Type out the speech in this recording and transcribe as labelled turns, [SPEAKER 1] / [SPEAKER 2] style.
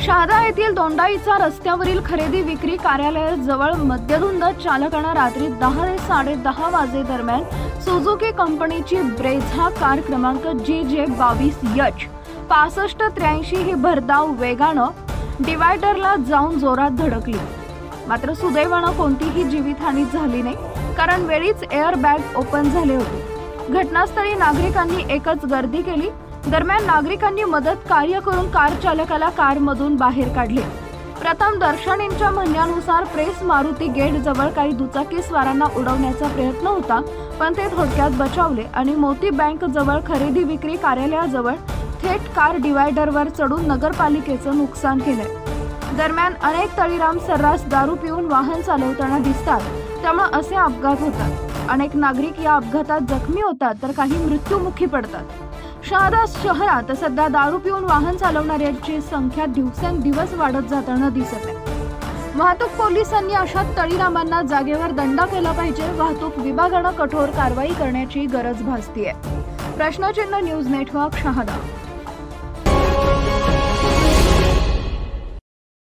[SPEAKER 1] शहादा येथील दोंडाईचा रस्त्यावरील खरेदी विक्री कार्यालयाजवळ मद्यधुंद चालकाने रात्री 10 ते 10:30 वाजे दरम्यान सुझुकी कंपनीची ब्रेझा कार क्रमांक JJ22H 6583 ही भरधाव वेगानं डिवायडरला जाऊन जोरात धडकली। मात्र सुदैवानं कोणतीही जीवितहानी झाली नाही, कारण वेळीच एअर बॅग ओपन झाले होते। घटनास्थळी नागरिकांनी एकच गर्दी केली। दरम्यान नागरिकांनी मदत कार्य करून कार चालकाला कारमधून बाहेर काढले। प्रथम दर्शनींच्या म्हणण्यानुसार प्रेस मारुती गेट जवळ काही दुचाकीस्वारांना उडवण्याचा प्रयत्न होता, पण ते थोडक्यात बचावले आणि मोती बँक जवळ खरेदी विक्री कार्यालयाजवळ थेट कार डिवायडरवर चढून नगरपालिकेचं नुकसान केलंय। दरम्यान अनेक तळीराम सर्रास दारू पिऊन वाहन चालवताना दिसतात, त्यामुळे असे अपघात होतात। अनेक नागरिक या अपघातात जखमी होतात तर काही मृत्युमुखी पडतात। शहादा शहरात सध्या दारू पिऊन वाहन चालवणाऱ्यांची संख्या दिवसेंदिवस वाढत जाताना दिसत आहे। वाहतूक पोलिसांनी अशा तळीरामांना जागेवर दंड केला पाहिजे। वाहतूक विभागाने कठोर कारवाई करण्याची गरज भासतीये। प्रश्नचिन्ह न्यूज नेटवर्क शहादा।